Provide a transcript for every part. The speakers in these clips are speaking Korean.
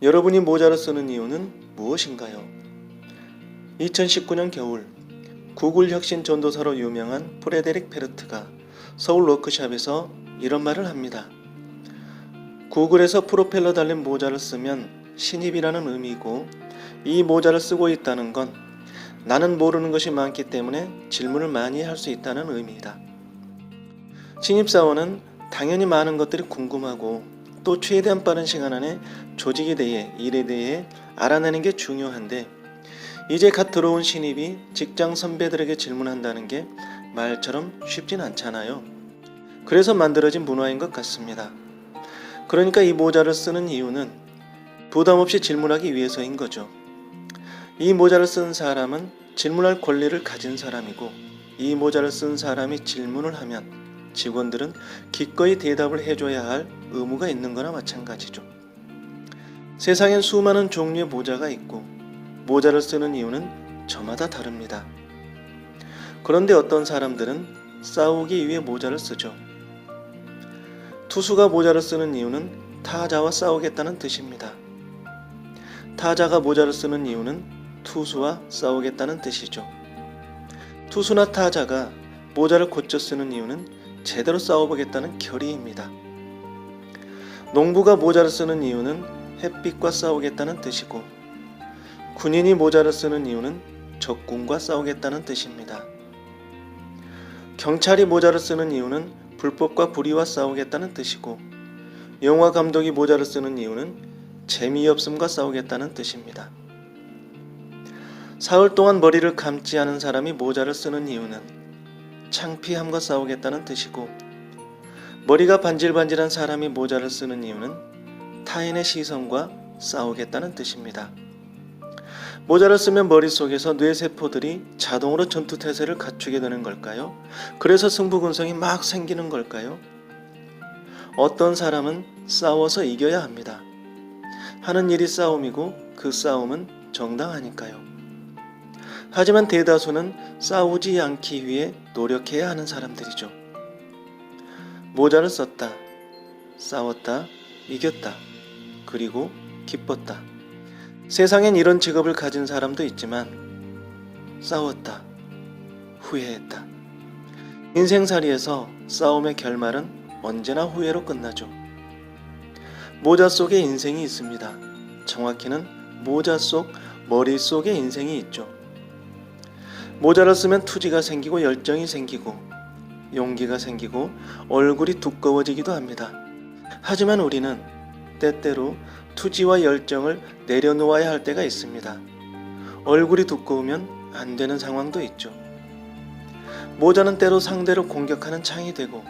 여러분이 모자를 쓰는 이유는 무엇인가요? 2019년 겨울 구글 혁신 전도사로 유명한 프레데릭 페르트가 서울 워크숍에서 이런 말을 합니다. 구글에서 프로펠러 달린 모자를 쓰면 신입이라는 의미고, 이 모자를 쓰고 있다는 건 나는 모르는 것이 많기 때문에 질문을 많이 할 수 있다는 의미이다. 신입사원은 당연히 많은 것들이 궁금하고, 또 최대한 빠른 시간 안에 조직에 대해, 일에 대해 알아내는 게 중요한데, 이제 갓 들어온 신입이 직장 선배들에게 질문한다는 게 말처럼 쉽진 않잖아요. 그래서 만들어진 문화인 것 같습니다. 그러니까 이 모자를 쓰는 이유는 부담 없이 질문하기 위해서인 거죠. 이 모자를 쓴 사람은 질문할 권리를 가진 사람이고, 이 모자를 쓴 사람이 질문을 하면 직원들은 기꺼이 대답을 해줘야 할 의무가 있는 거나 마찬가지죠. 세상엔 수많은 종류의 모자가 있고, 모자를 쓰는 이유는 저마다 다릅니다. 그런데 어떤 사람들은 싸우기 위해 모자를 쓰죠. 투수가 모자를 쓰는 이유는 타자와 싸우겠다는 뜻입니다. 타자가 모자를 쓰는 이유는 투수와 싸우겠다는 뜻이죠. 투수나 타자가 모자를 고쳐 쓰는 이유는 제대로 싸워보겠다는 결의입니다. 농부가 모자를 쓰는 이유는 햇빛과 싸우겠다는 뜻이고, 군인이 모자를 쓰는 이유는 적군과 싸우겠다는 뜻입니다. 경찰이 모자를 쓰는 이유는 불법과 불의와 싸우겠다는 뜻이고, 영화 감독이 모자를 쓰는 이유는 재미없음과 싸우겠다는 뜻입니다. 사흘 동안 머리를 감지 않은 사람이 모자를 쓰는 이유는 창피함과 싸우겠다는 뜻이고, 머리가 반질반질한 사람이 모자를 쓰는 이유는 타인의 시선과 싸우겠다는 뜻입니다. 모자를 쓰면 머릿속에서 뇌세포들이 자동으로 전투태세를 갖추게 되는 걸까요? 그래서 승부근성이 막 생기는 걸까요? 어떤 사람은 싸워서 이겨야 합니다. 하는 일이 싸움이고, 그 싸움은 정당하니까요. 하지만 대다수는 싸우지 않기 위해 노력해야 하는 사람들이죠. 모자를 썼다, 싸웠다, 이겼다, 그리고 기뻤다. 세상엔 이런 직업을 가진 사람도 있지만 싸웠다, 후회했다. 인생살이에서 싸움의 결말은 언제나 후회로 끝나죠. 모자 속에 인생이 있습니다. 정확히는 모자 속 머릿속에 인생이 있죠. 모자를 쓰면 투지가 생기고 열정이 생기고 용기가 생기고 얼굴이 두꺼워지기도 합니다. 하지만 우리는 때때로 투지와 열정을 내려놓아야 할 때가 있습니다. 얼굴이 두꺼우면 안 되는 상황도 있죠. 모자는 때로 상대를 공격하는 창이 되고,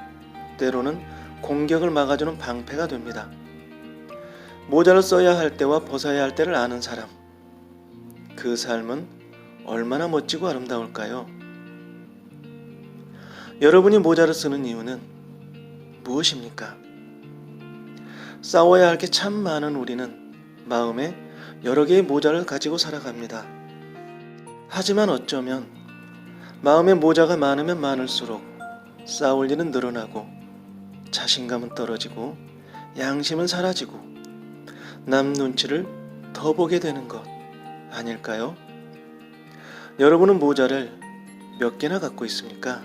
때로는 공격을 막아주는 방패가 됩니다. 모자를 써야 할 때와 벗어야 할 때를 아는 사람, 그 삶은 얼마나 멋지고 아름다울까요? 여러분이 모자를 쓰는 이유는 무엇입니까? 싸워야 할 게 참 많은 우리는 마음에 여러 개의 모자를 가지고 살아갑니다. 하지만 어쩌면 마음에 모자가 많으면 많을수록 싸울 일은 늘어나고, 자신감은 떨어지고, 양심은 사라지고, 남 눈치를 더 보게 되는 것 아닐까요? 여러분은 모자를 몇 개나 갖고 있습니까?